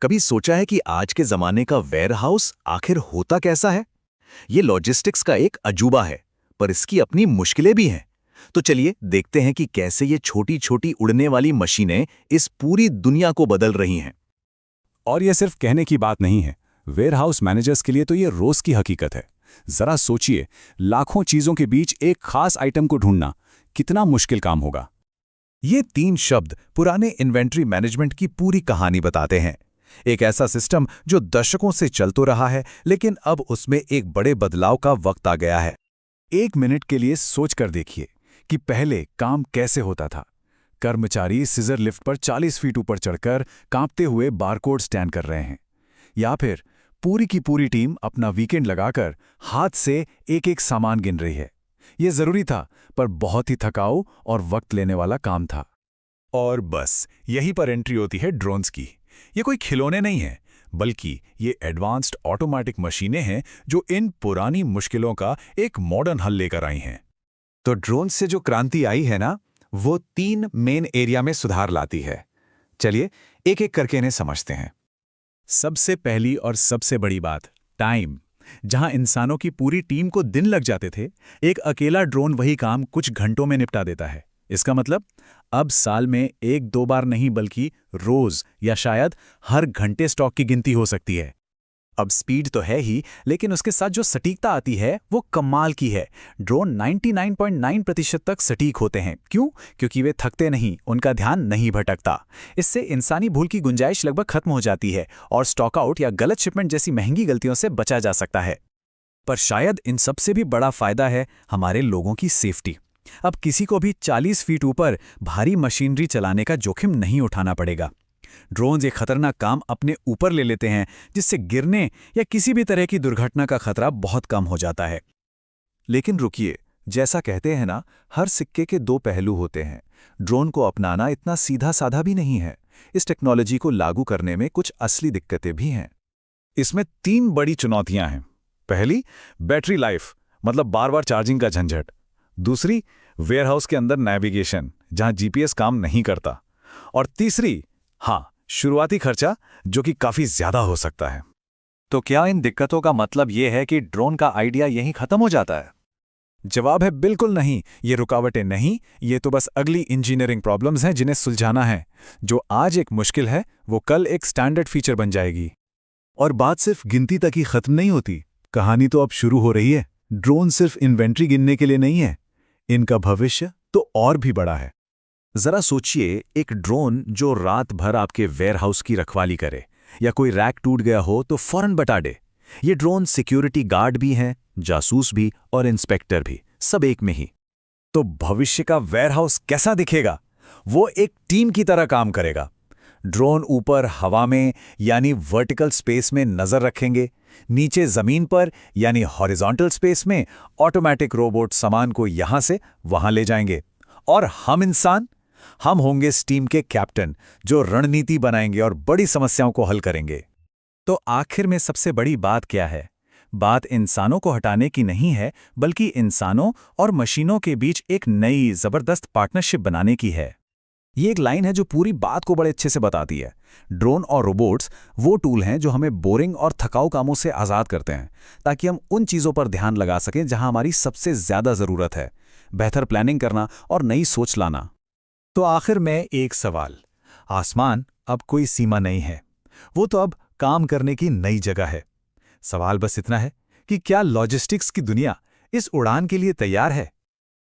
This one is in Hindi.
कभी सोचा है कि आज के जमाने का वेयरहाउस आखिर होता कैसा है? ये लॉजिस्टिक्स का एक अजूबा है, पर इसकी अपनी मुश्किलें भी हैं। तो चलिए देखते हैं कि कैसे ये छोटी-छोटी उड़ने वाली मशीनें इस पूरी दुनिया को बदल रही हैं। और यह सिर्फ कहने की बात नहीं है। वेयरहाउस मैनेजर्स के लिए तो ये रोज की हकीकत है। जरा सोचिए, लाखों चीजों के बीच एक खास आइटम को ढूंढना कितना मुश्किल काम होगा। ये 3 शब्द पुराने इन्वेंट्री मैनेजमेंट की पूरी कहानी बताते हैं। एक ऐसा सिस्टम जो दशकों से चल तो रहा है, लेकिन अब उसमें एक बड़े बदलाव का वक्त आ गया है। 1 मिनट के लिए सोच कर देखिए कि पहले काम कैसे होता था। कर्मचारी सीजर लिफ्ट पर 40 फीट ऊपर चढ़कर कांपते हुए बारकोड स्कैन कर रहे हैं, या फिर पूरी की पूरी टीम अपना वीकेंड लगाकर हाथ से एक एक सामान गिन रही है। यह जरूरी था, पर बहुत ही थकाऊ और वक्त लेने वाला काम था। और बस यहीं पर एंट्री होती है ड्रोन्स की। ये कोई खिलौने नहीं है, बल्कि ये एडवांस्ड ऑटोमेटिक मशीनें हैं जो इन पुरानी मुश्किलों का एक मॉडर्न हल लेकर आई हैं। तो ड्रोन से जो क्रांति आई है ना, वो 3 मेन एरिया में सुधार लाती है। चलिए एक एक करके इन्हें समझते हैं। सबसे पहली और सबसे बड़ी बात, टाइम। जहां इंसानों की पूरी टीम को दिन लग जाते थे, एक अकेला ड्रोन वही काम कुछ घंटों में निपटा देता है। इसका मतलब अब साल में 1-2 बार नहीं, बल्कि रोज या शायद हर घंटे स्टॉक की गिनती हो सकती है। अब स्पीड तो है ही, लेकिन उसके साथ जो सटीकता आती है वो कमाल की है। ड्रोन 99.9% तक सटीक होते हैं। क्यों? क्योंकि वे थकते नहीं, उनका ध्यान नहीं भटकता। इससे इंसानी भूल की गुंजाइश लगभग खत्म हो जाती है और स्टॉक आउट या गलत शिपमेंट जैसी महंगी गलतियों से बचा जा सकता है। पर शायद इन सबसे भी बड़ा फायदा है हमारे लोगों की सेफ्टी। अब किसी को भी 40 फीट ऊपर भारी मशीनरी चलाने का जोखिम नहीं उठाना पड़ेगा। ड्रोन्स एक खतरनाक काम अपने ऊपर ले लेते हैं, जिससे गिरने या किसी भी तरह की दुर्घटना का खतरा बहुत कम हो जाता है। लेकिन रुकिए, जैसा कहते हैं ना, हर सिक्के के 2 पहलू होते हैं। ड्रोन को अपनाना इतना सीधा साधा भी नहीं है। इस टेक्नोलॉजी को लागू करने में कुछ असली दिक्कतें भी हैं। इसमें 3 बड़ी चुनौतियां हैं। पहली, बैटरी लाइफ, मतलब बार बार चार्जिंग का झंझट। दूसरी, वेयरहाउस के अंदर नेविगेशन, जहां जीपीएस काम नहीं करता। और तीसरी, हाँ, शुरुआती खर्चा, जो कि काफी ज्यादा हो सकता है। तो क्या इन दिक्कतों का मतलब ये है कि ड्रोन का आइडिया यहीं खत्म हो जाता है? जवाब है बिल्कुल नहीं। ये रुकावटें नहीं, ये तो बस अगली इंजीनियरिंग प्रॉब्लम्स हैं जिन्हें सुलझाना है। जो आज एक मुश्किल है, वो कल एक स्टैंडर्ड फीचर बन जाएगी। और बात सिर्फ गिनती तक ही खत्म नहीं होती, कहानी तो अब शुरू हो रही है। ड्रोन सिर्फ इन्वेंट्री गिनने के लिए नहीं है, इनका भविष्य तो और भी बड़ा है। जरा सोचिए, एक ड्रोन जो रात भर आपके वेयरहाउस की रखवाली करे, या कोई रैक टूट गया हो तो फौरन बता दे। ये ड्रोन सिक्योरिटी गार्ड भी हैं, जासूस भी और इंस्पेक्टर भी, सब एक में ही। तो भविष्य का वेयरहाउस कैसा दिखेगा? वो एक टीम की तरह काम करेगा। ड्रोन ऊपर हवा में यानी वर्टिकल स्पेस में नजर रखेंगे, नीचे जमीन पर यानी हॉरिजॉन्टल स्पेस में ऑटोमेटिक रोबोट सामान को यहां से वहां ले जाएंगे। और हम इंसान, हम होंगे इस टीम के कैप्टन, जो रणनीति बनाएंगे और बड़ी समस्याओं को हल करेंगे। तो आखिर में सबसे बड़ी बात क्या है? बात इंसानों को हटाने की नहीं है, बल्कि इंसानों और मशीनों के बीच एक नई जबरदस्त पार्टनरशिप बनाने की है। ये एक लाइन है जो पूरी बात को बड़े अच्छे से बताती है। ड्रोन और रोबोट्स वो टूल हैं जो हमें बोरिंग और थकाऊ कामों से आज़ाद करते हैं, ताकि हम उन चीज़ों पर ध्यान लगा सकें जहां हमारी सबसे ज़्यादा ज़रूरत है। बेहतर प्लानिंग करना और नई सोच लाना। तो आखिर में एक सवाल, आसमान अब कोई सीमा नहीं है, वो तो अब काम करने की नई जगह है। सवाल बस इतना है कि क्या लॉजिस्टिक्स की दुनिया इस उड़ान के लिए तैयार है?